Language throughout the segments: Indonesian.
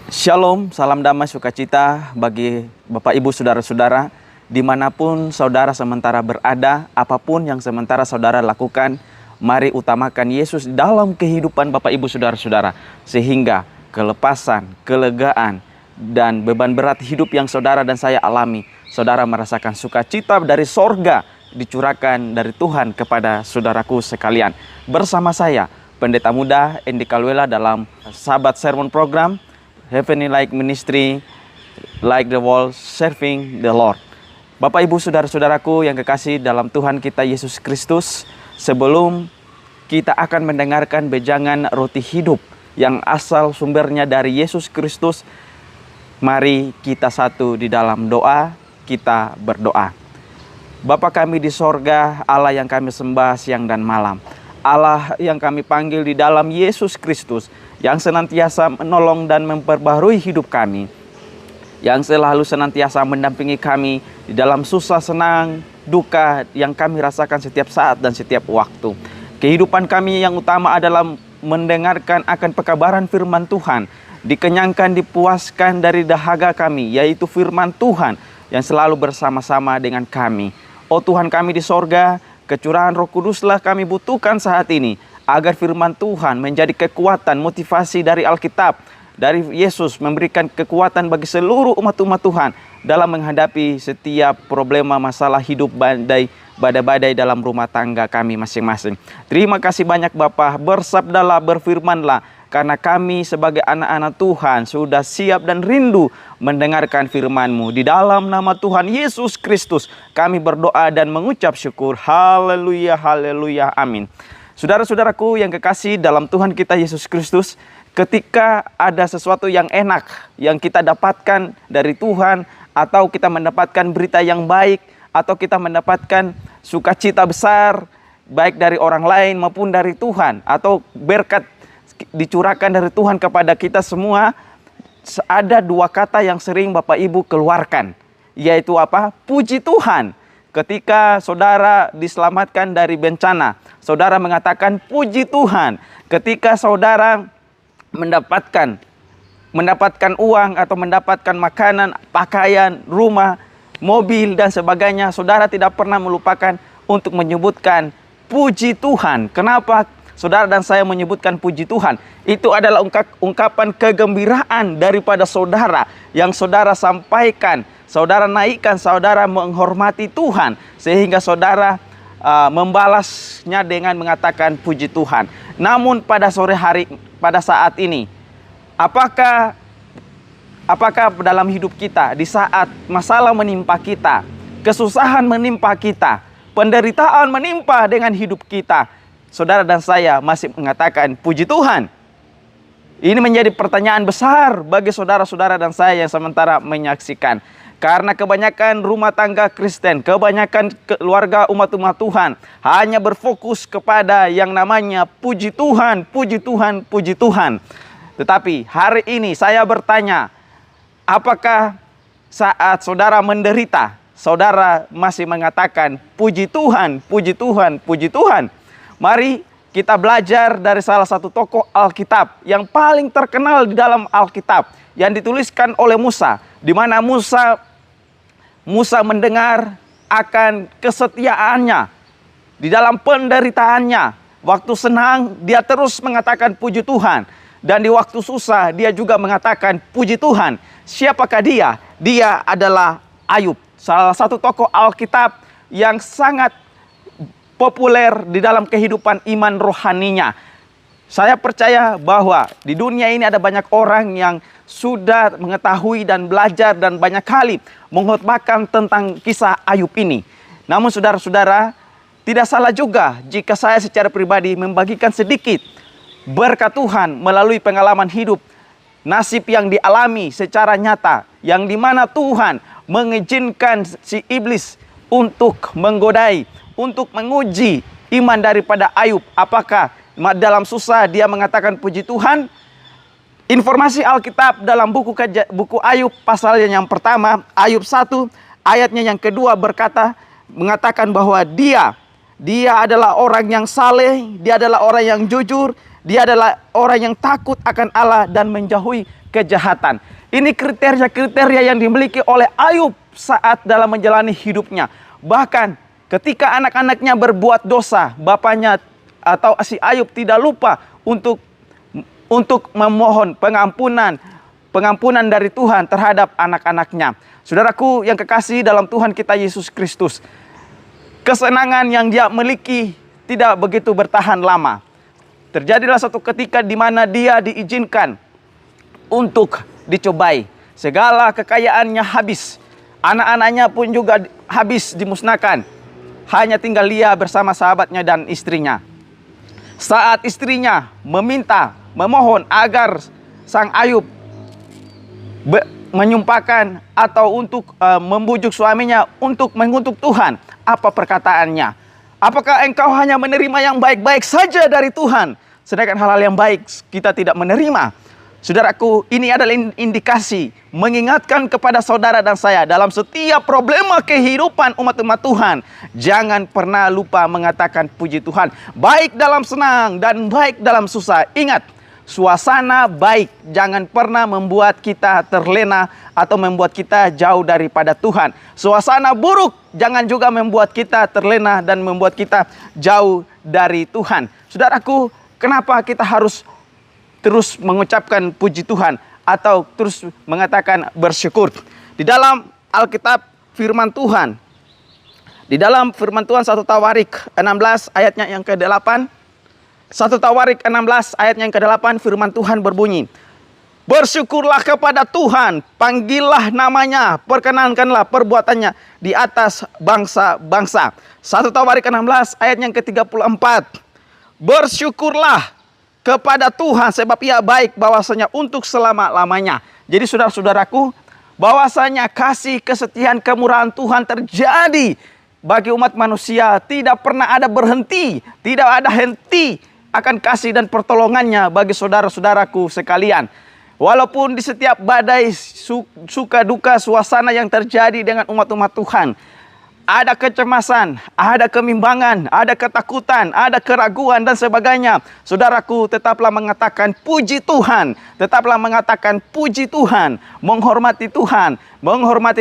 Shalom, salam damai sukacita bagi Bapak Ibu Saudara-saudara dimanapun saudara sementara berada, apapun yang sementara saudara lakukan, mari utamakan Yesus dalam kehidupan Bapak Ibu Saudara-saudara, sehingga kelepasan, kelegaan, dan beban berat hidup yang saudara dan saya alami, saudara merasakan sukacita dari sorga dicurahkan dari Tuhan kepada saudaraku sekalian. Bersama saya, Pendeta Muda Endi Kalwela dalam Sahabat Sermon Program Heavenly Like Ministry, Like the World, Serving the Lord. Bapak Ibu Saudara-saudaraku yang kekasih dalam Tuhan kita Yesus Kristus, sebelum kita akan mendengarkan bejangan roti hidup yang asal sumbernya dari Yesus Kristus, mari kita satu di dalam doa, kita berdoa. Bapa kami di sorga, Allah yang kami sembah siang dan malam, Allah yang kami panggil di dalam Yesus Kristus, yang senantiasa menolong dan memperbaharui hidup kami, yang selalu senantiasa mendampingi kami di dalam susah, senang, duka yang kami rasakan setiap saat dan setiap waktu. Kehidupan kami yang utama adalah mendengarkan akan pekabaran firman Tuhan, dikenyangkan, dipuaskan dari dahaga kami, yaitu firman Tuhan yang selalu bersama-sama dengan kami. Oh Tuhan kami di sorga, kecurahan Roh Kuduslah kami butuhkan saat ini, agar firman Tuhan menjadi kekuatan, motivasi dari Alkitab, dari Yesus, memberikan kekuatan bagi seluruh umat-umat Tuhan dalam menghadapi setiap problema masalah hidup, badai-badai dalam rumah tangga kami masing-masing. Terima kasih banyak Bapa, bersabdalah, berfirmanlah, karena kami sebagai anak-anak Tuhan sudah siap dan rindu mendengarkan firman-Mu. Di dalam nama Tuhan Yesus Kristus kami berdoa dan mengucap syukur. Haleluya, haleluya, amin. Saudara-saudaraku yang kekasih dalam Tuhan kita Yesus Kristus, ketika ada sesuatu yang enak yang kita dapatkan dari Tuhan, atau kita mendapatkan berita yang baik, atau kita mendapatkan sukacita besar, baik dari orang lain maupun dari Tuhan, atau berkat dicurahkan dari Tuhan kepada kita semua, ada dua kata yang sering Bapak Ibu keluarkan, yaitu apa? Puji Tuhan. Ketika saudara diselamatkan dari bencana, saudara mengatakan puji Tuhan. Ketika saudara mendapatkan uang atau mendapatkan makanan, pakaian, rumah, mobil dan sebagainya, saudara tidak pernah melupakan untuk menyebutkan puji Tuhan. Kenapa saudara dan saya menyebutkan puji Tuhan? Itu adalah ungkapan kegembiraan daripada saudara yang saudara sampaikan, saudara naikkan, saudara menghormati Tuhan, sehingga saudara membalasnya dengan mengatakan puji Tuhan. Namun pada sore hari, pada saat ini, apakah dalam hidup kita, di saat masalah menimpa kita, kesusahan menimpa kita, penderitaan menimpa dengan hidup kita, saudara dan saya masih mengatakan puji Tuhan? Ini menjadi pertanyaan besar bagi saudara-saudara dan saya yang sementara menyaksikan. Karena kebanyakan rumah tangga Kristen, kebanyakan keluarga umat-umat Tuhan hanya berfokus kepada yang namanya puji Tuhan, puji Tuhan, puji Tuhan. Tetapi hari ini saya bertanya, apakah saat saudara menderita, saudara masih mengatakan puji Tuhan, puji Tuhan, puji Tuhan? Mari kita belajar dari salah satu tokoh Alkitab yang paling terkenal di dalam Alkitab, yang dituliskan oleh Musa, di mana Musa mendengar akan kesetiaannya di dalam penderitaannya. Waktu senang dia terus mengatakan puji Tuhan, dan di waktu susah dia juga mengatakan puji Tuhan. Siapakah dia? Dia adalah Ayub, salah satu tokoh Alkitab yang sangat populer di dalam kehidupan iman rohaninya. Saya percaya bahwa di dunia ini ada banyak orang yang sudah mengetahui dan belajar dan banyak kali mengkhotbahkan tentang kisah Ayub ini. Namun saudara-saudara, tidak salah juga jika saya secara pribadi membagikan sedikit berkat Tuhan melalui pengalaman hidup, nasib yang dialami secara nyata, yang dimana Tuhan mengizinkan si iblis untuk menggodai, untuk menguji iman daripada Ayub. Apakah dalam susah dia mengatakan puji Tuhan? Informasi Alkitab dalam buku Ayub pasalnya yang pertama, Ayub 1 ayatnya yang kedua mengatakan bahwa dia adalah orang yang saleh, dia adalah orang yang jujur, dia adalah orang yang takut akan Allah dan menjauhi kejahatan. Ini kriteria-kriteria yang dimiliki oleh Ayub saat dalam menjalani hidupnya. Bahkan ketika anak-anaknya berbuat dosa, bapaknya atau si Ayub tidak lupa untuk memohon pengampunan dari Tuhan terhadap anak-anaknya. Saudaraku yang kekasih dalam Tuhan kita Yesus Kristus, kesenangan yang dia miliki tidak begitu bertahan lama. Terjadilah satu ketika di mana dia diizinkan untuk dicobai. Segala kekayaannya habis. Anak-anaknya pun juga habis dimusnahkan. Hanya tinggal dia bersama sahabatnya dan istrinya. Saat istrinya memohon agar sang Ayub menyumpahkan atau untuk membujuk suaminya untuk mengutuk Tuhan, apa perkataannya? Apakah engkau hanya menerima yang baik-baik saja dari Tuhan, sedangkan hal-hal yang baik kita tidak menerima? Saudaraku, ini adalah indikasi mengingatkan kepada saudara dan saya dalam setiap problema kehidupan umat-umat Tuhan. Jangan pernah lupa mengatakan puji Tuhan, baik dalam senang dan baik dalam susah. Ingat, suasana baik jangan pernah membuat kita terlena atau membuat kita jauh daripada Tuhan. Suasana buruk jangan juga membuat kita terlena dan membuat kita jauh dari Tuhan. Saudaraku, kenapa kita harus terus mengucapkan puji Tuhan atau terus mengatakan bersyukur? Di dalam Alkitab firman Tuhan, di dalam firman Tuhan 1 Tawarik 16 ayatnya yang ke-8, 1 Tawarik 16 ayatnya yang ke-8, firman Tuhan berbunyi, bersyukurlah kepada Tuhan, panggillah namanya, perkenankanlah perbuatannya di atas bangsa-bangsa. 1 Tawarik 16 ayat yang ke-34, bersyukurlah kepada Tuhan sebab ia baik, bahwasanya untuk selama-lamanya. Jadi saudara-saudaraku, bahwasanya kasih, kesetiaan, kemurahan Tuhan terjadi bagi umat manusia, tidak pernah ada berhenti, tidak ada henti akan kasih dan pertolongannya bagi saudara-saudaraku sekalian. Walaupun di setiap badai, suka duka, suasana yang terjadi dengan umat-umat Tuhan, ada kecemasan, ada kebimbangan, ada ketakutan, ada keraguan dan sebagainya, saudaraku, tetaplah mengatakan puji Tuhan, tetaplah mengatakan puji Tuhan, menghormati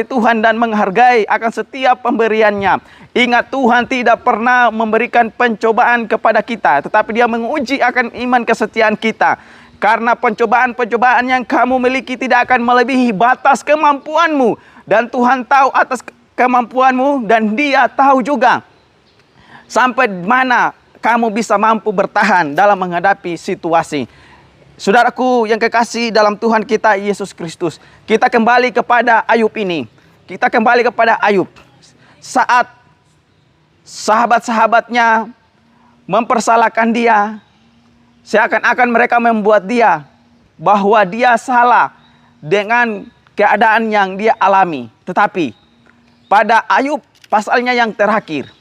Tuhan dan menghargai akan setiap pemberiannya. Ingat, Tuhan tidak pernah memberikan pencobaan kepada kita, tetapi Dia menguji akan iman kesetiaan kita. Karena pencobaan-pencobaan yang kamu miliki tidak akan melebihi batas kemampuanmu, dan Tuhan tahu atas kemampuanmu, dan Dia tahu juga sampai mana kamu bisa mampu bertahan dalam menghadapi situasi. Saudaraku yang kekasih dalam Tuhan kita Yesus Kristus, kita kembali kepada Ayub ini. Kita kembali kepada Ayub. Saat sahabat-sahabatnya mempersalahkan dia, seakan-akan mereka membuat dia bahwa dia salah dengan keadaan yang dia alami. Tetapi pada Ayub pasalnya yang terakhir,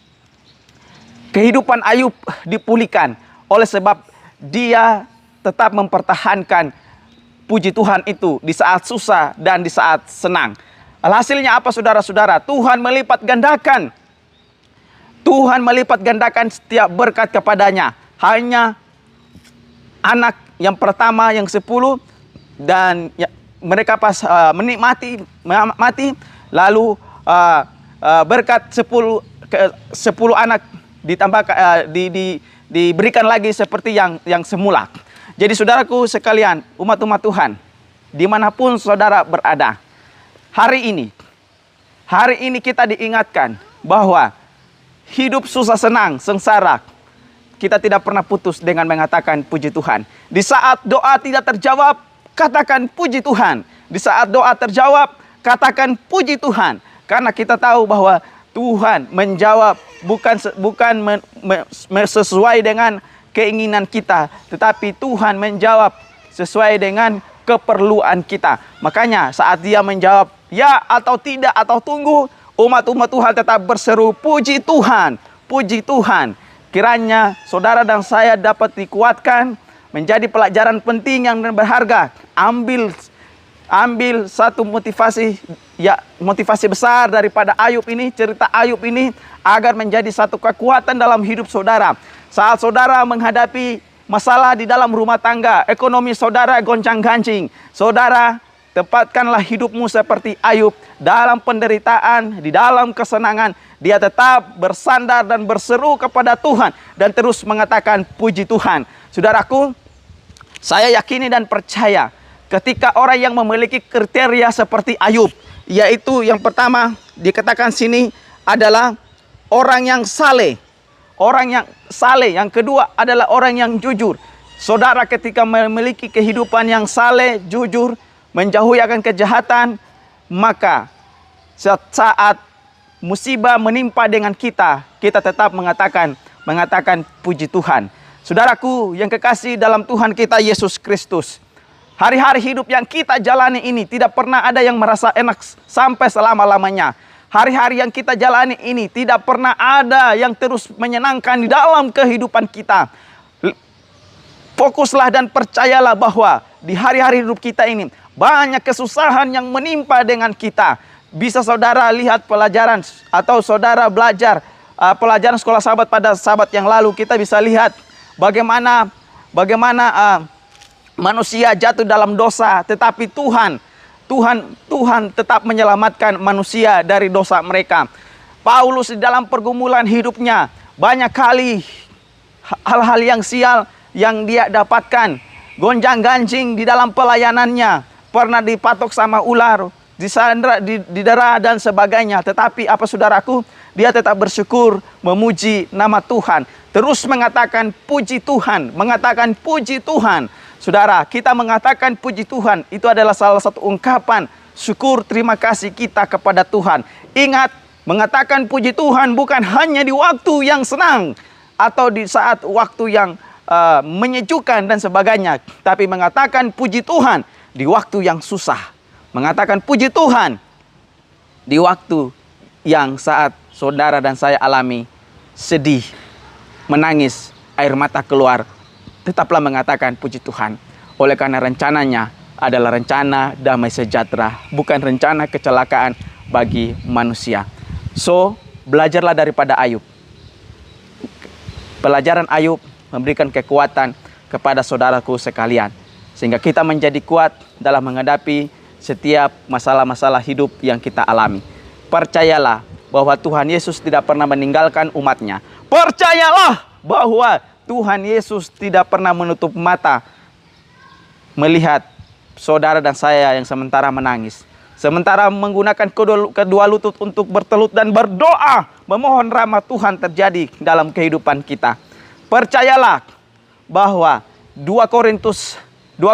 kehidupan Ayub dipulihkan oleh sebab dia tetap mempertahankan puji Tuhan itu di saat susah dan di saat senang. Hasilnya apa, saudara-saudara? Tuhan melipat gandakan. Tuhan melipat gandakan setiap berkat kepadanya. Hanya anak yang pertama yang 10 dan mereka pas mati, lalu berkat 10 anak ditambah diberikan lagi seperti yang semula. Jadi saudaraku sekalian, umat-umat Tuhan, dimanapun saudara berada, hari ini kita diingatkan bahwa hidup susah senang, sengsara, kita tidak pernah putus dengan mengatakan puji Tuhan. Di saat doa tidak terjawab, katakan puji Tuhan. Di saat doa terjawab, katakan puji Tuhan. Karena kita tahu bahwa Tuhan menjawab bukan sesuai dengan keinginan kita, tetapi Tuhan menjawab sesuai dengan keperluan kita. Makanya saat Dia menjawab ya atau tidak atau tunggu, umat-umat Tuhan tetap berseru puji Tuhan, puji Tuhan. Kiranya saudara dan saya dapat dikuatkan menjadi pelajaran penting yang berharga. Ambil satu motivasi besar daripada Ayub ini, cerita Ayub ini, agar menjadi satu kekuatan dalam hidup saudara. Saat saudara menghadapi masalah di dalam rumah tangga, ekonomi saudara goncang-gancing, saudara tempatkanlah hidupmu seperti Ayub dalam penderitaan, di dalam kesenangan. Dia tetap bersandar dan berseru kepada Tuhan dan terus mengatakan puji Tuhan. Saudaraku, saya yakini dan percaya ketika orang yang memiliki kriteria seperti Ayub, yaitu yang pertama dikatakan sini adalah orang yang saleh. Orang yang saleh. Yang kedua adalah orang yang jujur. Saudara ketika memiliki kehidupan yang saleh, jujur, menjauhi akan kejahatan, maka saat musibah menimpa dengan kita, kita tetap mengatakan puji Tuhan. Saudaraku yang kekasih dalam Tuhan kita Yesus Kristus, hari-hari hidup yang kita jalani ini tidak pernah ada yang merasa enak sampai selama-lamanya. Hari-hari yang kita jalani ini tidak pernah ada yang terus menyenangkan di dalam kehidupan kita. Fokuslah dan percayalah bahwa di hari-hari hidup kita ini banyak kesusahan yang menimpa dengan kita. Bisa saudara lihat pelajaran atau saudara belajar pelajaran sekolah sahabat pada sahabat yang lalu, kita bisa lihat bagaimana manusia jatuh dalam dosa, tetapi Tuhan tetap menyelamatkan manusia dari dosa mereka. Paulus di dalam pergumulan hidupnya banyak kali hal-hal yang sial yang dia dapatkan, gonjang-ganjing di dalam pelayanannya, pernah dipatok sama ular, disandra, didera dan sebagainya. Tetapi apa saudaraku, dia tetap bersyukur, memuji nama Tuhan, terus mengatakan puji Tuhan, mengatakan puji Tuhan. Saudara, kita mengatakan puji Tuhan itu adalah salah satu ungkapan syukur terima kasih kita kepada Tuhan. Ingat, mengatakan puji Tuhan bukan hanya di waktu yang senang atau di saat waktu yang menyejukkan dan sebagainya, tapi mengatakan puji Tuhan di waktu yang susah. Mengatakan puji Tuhan di waktu yang saat saudara dan saya alami sedih, menangis, air mata keluar, tetaplah mengatakan puji Tuhan. Oleh karena rencananya adalah rencana damai sejahtera, bukan rencana kecelakaan bagi manusia. So, belajarlah daripada Ayub. Pelajaran Ayub memberikan kekuatan kepada saudaraku sekalian, sehingga kita menjadi kuat dalam menghadapi setiap masalah-masalah hidup yang kita alami. Percayalah bahwa Tuhan Yesus tidak pernah meninggalkan umatnya. Percayalah bahwa Tuhan Yesus tidak pernah menutup mata melihat saudara dan saya yang sementara menangis, sementara menggunakan kedua lutut untuk bertelut dan berdoa, memohon rahmat Tuhan terjadi dalam kehidupan kita. Percayalah bahwa 2 Korintus 1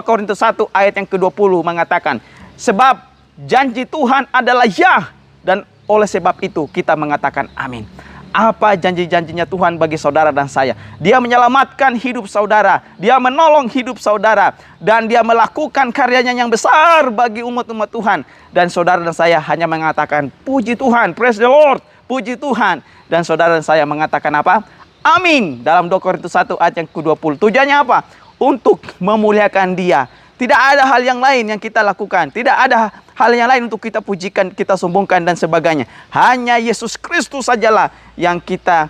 ayat yang ke-20 mengatakan, sebab janji Tuhan adalah ya, dan oleh sebab itu kita mengatakan amin. Apa janji-janjinya Tuhan bagi saudara dan saya? Dia menyelamatkan hidup saudara, dia menolong hidup saudara, dan dia melakukan karyanya yang besar bagi umat-umat Tuhan. Dan saudara dan saya hanya mengatakan puji Tuhan, praise the Lord, puji Tuhan. Dan saudara dan saya mengatakan apa? Amin. Dalam 2 Korintus 1 ayat yang ke-20. Tujuannya apa? Untuk memuliakan Dia. Tidak ada hal yang lain yang kita lakukan. Tidak ada hal yang lain untuk kita pujikan, kita sombongkan dan sebagainya. Hanya Yesus Kristus sajalah yang kita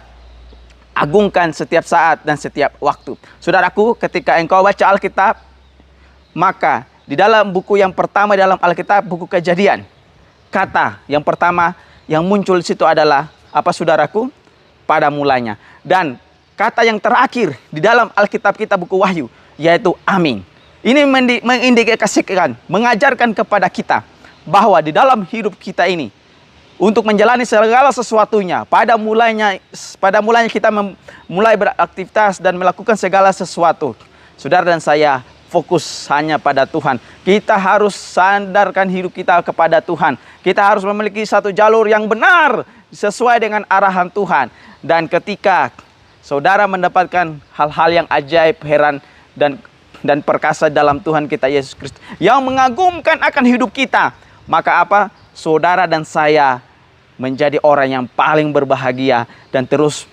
agungkan setiap saat dan setiap waktu. Saudaraku, ketika engkau baca Alkitab, maka di dalam buku yang pertama dalam Alkitab, buku Kejadian, kata yang pertama yang muncul di situ adalah apa saudaraku? Pada mulanya. Dan kata yang terakhir di dalam Alkitab kita buku Wahyu, yaitu amin. Ini mengindikasikan, mengajarkan kepada kita bahwa di dalam hidup kita ini, untuk menjalani segala sesuatunya, pada mulanya kita mulai beraktivitas dan melakukan segala sesuatu, saudara dan saya fokus hanya pada Tuhan. Kita harus sandarkan hidup kita kepada Tuhan. Kita harus memiliki satu jalur yang benar sesuai dengan arahan Tuhan. Dan ketika saudara mendapatkan hal-hal yang ajaib, heran, dan perkasa dalam Tuhan kita Yesus Kristus yang mengagumkan akan hidup kita, maka apa? Saudara dan saya menjadi orang yang paling berbahagia dan terus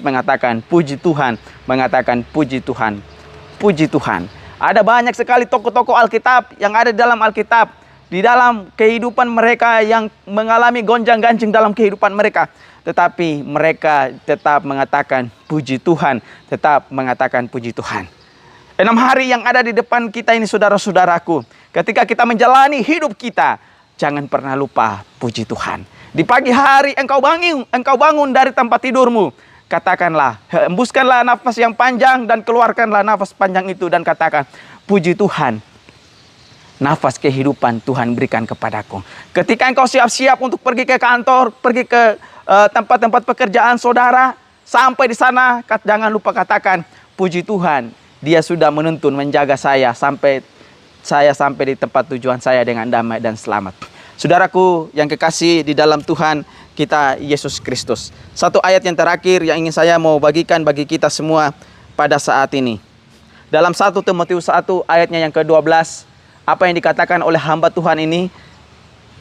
mengatakan puji Tuhan, mengatakan puji Tuhan, puji Tuhan. Ada banyak sekali tokoh-tokoh Alkitab yang ada dalam Alkitab, di dalam kehidupan mereka yang mengalami gonjang-ganjing dalam kehidupan mereka, tetapi mereka tetap mengatakan puji Tuhan, tetap mengatakan puji Tuhan. 6 hari yang ada di depan kita ini saudara-saudaraku, ketika kita menjalani hidup kita, jangan pernah lupa puji Tuhan. Di pagi hari engkau bangun dari tempat tidurmu, katakanlah, hembuskanlah nafas yang panjang dan keluarkanlah nafas panjang itu dan katakan, puji Tuhan, nafas kehidupan Tuhan berikan kepadaku. Ketika engkau siap-siap untuk pergi ke kantor, pergi ke tempat-tempat pekerjaan saudara, sampai di sana, jangan lupa katakan, puji Tuhan, Dia sudah menuntun menjaga saya sampai di tempat tujuan saya dengan damai dan selamat. Saudaraku yang kekasih di dalam Tuhan kita Yesus Kristus. Satu ayat yang terakhir yang ingin saya mau bagikan bagi kita semua pada saat ini. Dalam 1 Timotius 1 ayatnya yang ke-12, apa yang dikatakan oleh hamba Tuhan ini,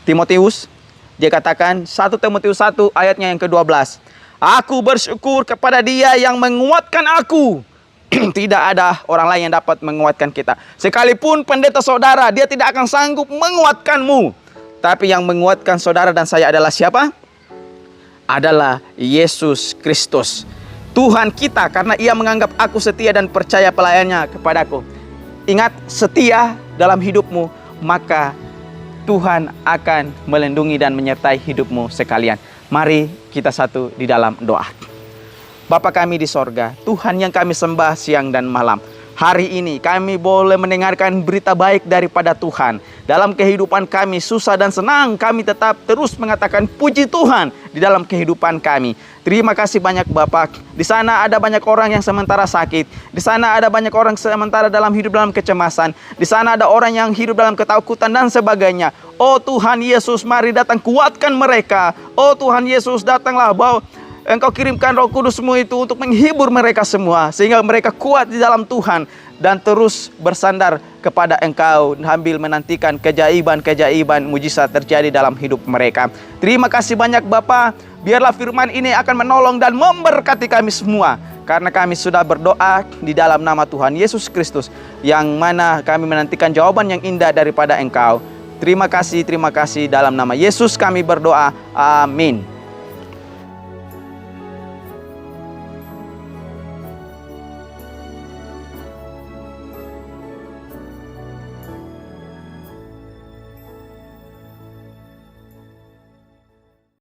Timotius, dia katakan 1 Timotius 1 ayatnya yang ke-12. Aku bersyukur kepada Dia yang menguatkan aku. Tidak ada orang lain yang dapat menguatkan kita. Sekalipun pendeta saudara, dia tidak akan sanggup menguatkanmu. Tapi yang menguatkan saudara dan saya adalah siapa? Adalah Yesus Kristus. Tuhan kita, karena Ia menganggap aku setia dan percaya pelayannya kepadaku. Ingat, setia dalam hidupmu, maka Tuhan akan melindungi dan menyertai hidupmu sekalian. Mari kita satu di dalam doa. Bapa kami di sorga, Tuhan yang kami sembah siang dan malam. Hari ini kami boleh mendengarkan berita baik daripada Tuhan. Dalam kehidupan kami susah dan senang, kami tetap terus mengatakan puji Tuhan di dalam kehidupan kami. Terima kasih banyak Bapak. Di sana ada banyak orang yang sementara sakit. Di sana ada banyak orang sementara dalam hidup dalam kecemasan. Di sana ada orang yang hidup dalam ketakutan dan sebagainya. Oh Tuhan Yesus, mari datang kuatkan mereka. Oh Tuhan Yesus, datanglah bawa Engkau kirimkan Roh Kudus-Mu itu untuk menghibur mereka semua, sehingga mereka kuat di dalam Tuhan dan terus bersandar kepada Engkau sambil menantikan keajaiban-keajaiban mujizat terjadi dalam hidup mereka. Terima kasih banyak Bapa. Biarlah firman ini akan menolong dan memberkati kami semua, karena kami sudah berdoa di dalam nama Tuhan Yesus Kristus, yang mana kami menantikan jawaban yang indah daripada Engkau. Terima kasih dalam nama Yesus kami berdoa. Amin.